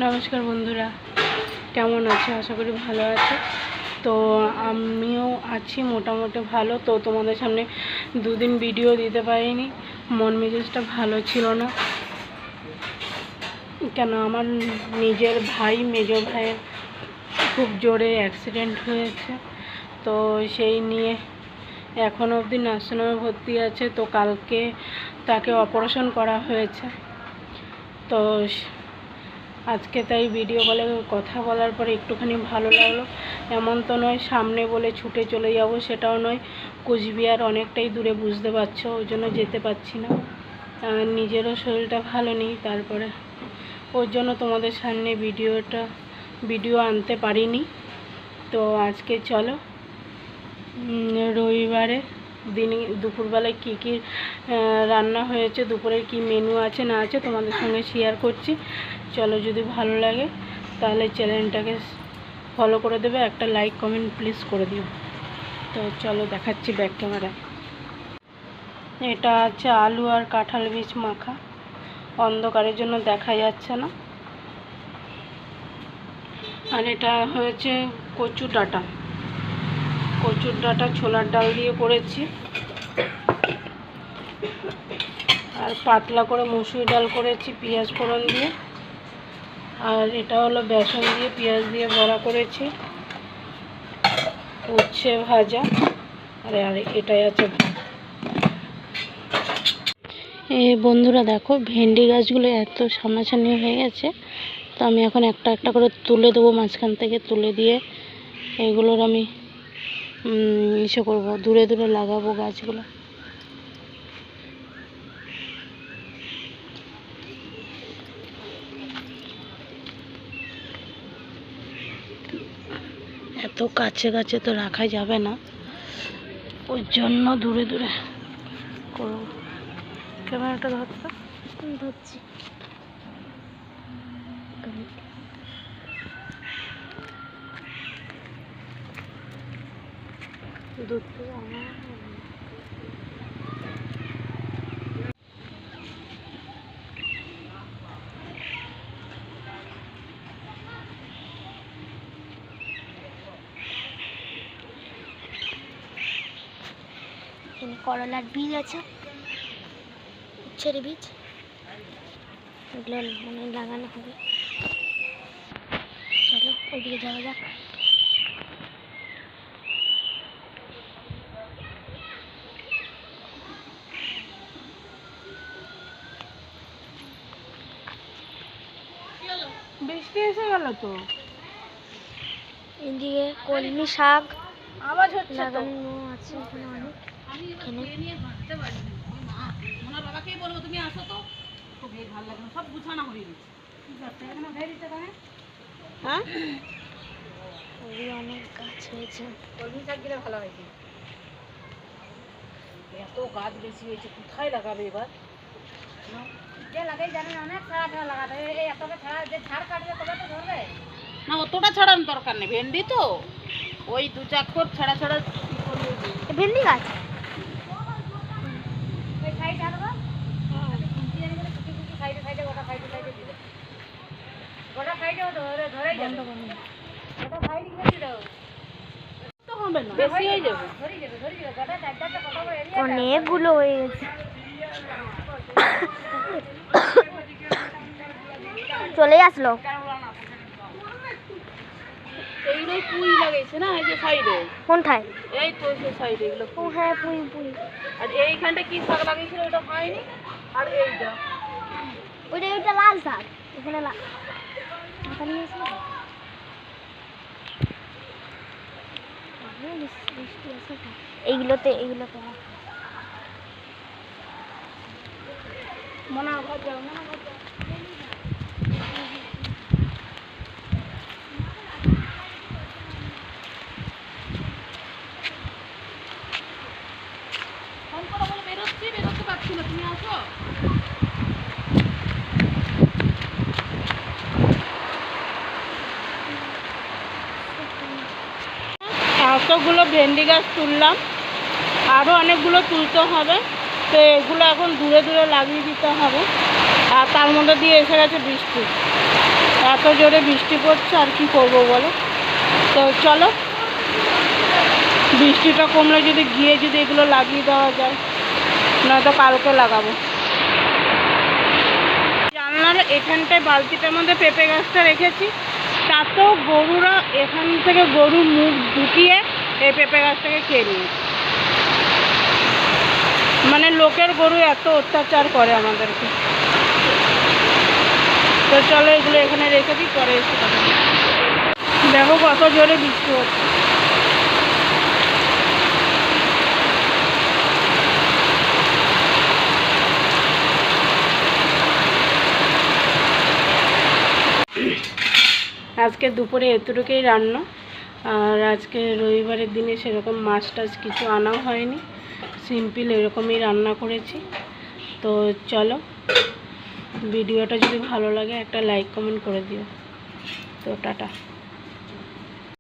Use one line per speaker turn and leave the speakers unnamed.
নমস্কার বন্ধুরা, কেমন আছো? আশা করি ভালো আছো। তো আমিও আছি মোটামুটি ভালো। তো তোমাদের সামনে দুদিন ভিডিও দিতে পারিনি, মন মেজাজটা ভালো ছিল না। কেন আমার নিজের ভাই, মেজো ভাইয়ের খুব জোরে অ্যাক্সিডেন্ট হয়েছে। তো সেই নিয়ে এখনও অবধি নার্সিংহোমে ভর্তি আছে। তো কালকে তাকে অপারেশন করা হয়েছে। তো আজকে তাই ভিডিও কলে কথা বলার পরে একটুখানি ভালো লাগলো। এমন তো নয় সামনে বলে ছুটে চলে যাব, সেটাও নয়। কোচবিহার অনেকটাই দূরে, বুঝতে পারছো, ওই জন্য যেতে পারছি না। নিজেরও শরীরটা ভালো নেই, তারপরে ওর জন্য তোমাদের সামনে ভিডিও আনতে পারিনি। তো আজকে চলো রবিবারে দুপুরবেলায় কী কী রান্না হয়েছে, দুপুরের কি মেনু আছে না আছে তোমাদের সঙ্গে শেয়ার করছি। চলো, যদি ভালো লাগে তাহলে চ্যানেলটাকে ফলো করে দেবে, একটা লাইক কমেন্ট প্লিজ করে দিও। তো চলো দেখাচ্ছি ব্যাক ক্যামেরায়। এটা আছে আলু আর কাঁঠাল বীজ মাখা, অন্ধকারের জন্য দেখা যাচ্ছে না। আর এটা হয়েছে কচুর ডাঁটা ছোলার ডাল দিয়ে করেছি, আর পাতলা করে মুসুরি ডাল করেছি পেঁয়াজ ফোড়ন দিয়ে। আর এটা হলো বেসন দিয়ে পেঁয়াজ দিয়ে বড়া করেছি, উচ্ছে ভাজা, আর এটাই আছে ভাত। বন্ধুরা দেখো, ভেন্ডি গাছগুলো এত সামনাসামনি হয়ে গেছে। তো আমি এখন একটা একটা করে তুলে দেবো, মাঝখান থেকে তুলে দিয়ে এগুলোর আমি ইসে করবো, দূরে দূরে লাগাবো গাছগুলো। এত কাছে কাছে তো রাখা যাবে না, ওই জন্য দূরে দূরে করবো। ক্যামেরাটা ধরছি। করলার বীজ আছে, উচ্ছের বীজ, এগুলো মানে লাগানো হবে। চলো ওইদিকে যাওয়া যাক। বৃষ্টি এসে গেল তো। এদিকে কলমি শাক আওয়াজ হচ্ছে, লাগানো আছে এখানে অনেক। এখানে নিয়ে ভাবতে পারি না, ওই মা ওনার বাবাকেই বলবো তুমি আসো তো, খুব ভালো লাগে না, সব গুছানো হয়ে গেছে। কি করতে এখানে ভেরি দিতে পারে? হ্যাঁ, ওই অনেক গাছ হয়েছে, কলমি শাক দিলে ভালো হয়েছে। এত গাছ বেশি হয়েছে, কোথায় লাগাবে এবার? যে লাগাই জানে না, অনেক ছাড়া লাগাতে, এই এতটা ছাড়া যে ঝাড় কাটবে তবে তো ধরবে না। অতটা ছাড়ানোর দরকার নেই, ভেন্ডি তো ওই 2-4 ফুট ছাড়া ভেন্ডি গাছ। ওই সাইডে আরো সাইডে গোটা সাইডে দিবে, গোটা সাইডে ধরে যাবে, গোটা সাইডে গিয়ে দাও তো হবে না, বেশি হয়ে যাবে, ধরে যাবে গোটা চারটা কত বড় এরিয়া, অনেকগুলো হয়ে গেছে। চলে আসলো। এইগুলো পুঁই লাগাইছে না, এই যে সাইডে। কোনটায়? এই তো সেই সাইডে এগুলো। ও হ্যাঁ, পুঁই। আর এইখানটা কি শাক লাগাইছিল ওটা হয়নি। আর এইটা ওইটা লাল শাক, এখানে এইগুলোতে মনে হয় বেরোতে পারছি না, তুমি আসো। এতগুলো ভেন্ডি গাছ তুললাম, আরও অনেকগুলো তুলতে হবে। তো এগুলো এখন দূরে দূরে লাগিয়ে দিতে হবে। আর তার মধ্যে দিয়ে এসে গেছে বৃষ্টি। এত জোরে বৃষ্টি পড়ছে, আর কি করব বলো। তো চলো, বৃষ্টিটা কমলে যদি গিয়ে যদি এগুলো লাগিয়ে দেওয়া যায়, নয়তো কালকে লাগাবো। জানলার এখানটায় বালতিটার মধ্যে পেঁপে গাছটা রেখেছি, তাতেও গরুরা এখান থেকে গরুর মুখ ঢুকিয়ে এই পেঁপে গাছটাকে খেয়ে নিয়েছে। মানে লোকের গরু এত অত্যাচার করে আমাদেরকে। তো চলো এগুলো এখানে রেখে দিই, পরে এসে কথা বলি। দেখো কত জোরে বৃষ্টি হচ্ছে। আজকে দুপুরে এতটুকুই রান্না, আর আজকে রবিবারের দিনে সেরকম মাছ টাছ কিছু আনাও হয়নি, সিম্পল এরকমই রান্না করেছি। তো চলো, ভিডিওটা যদি ভালো লাগে একটা লাইক কমেন্ট করে দিও। তো টাটা।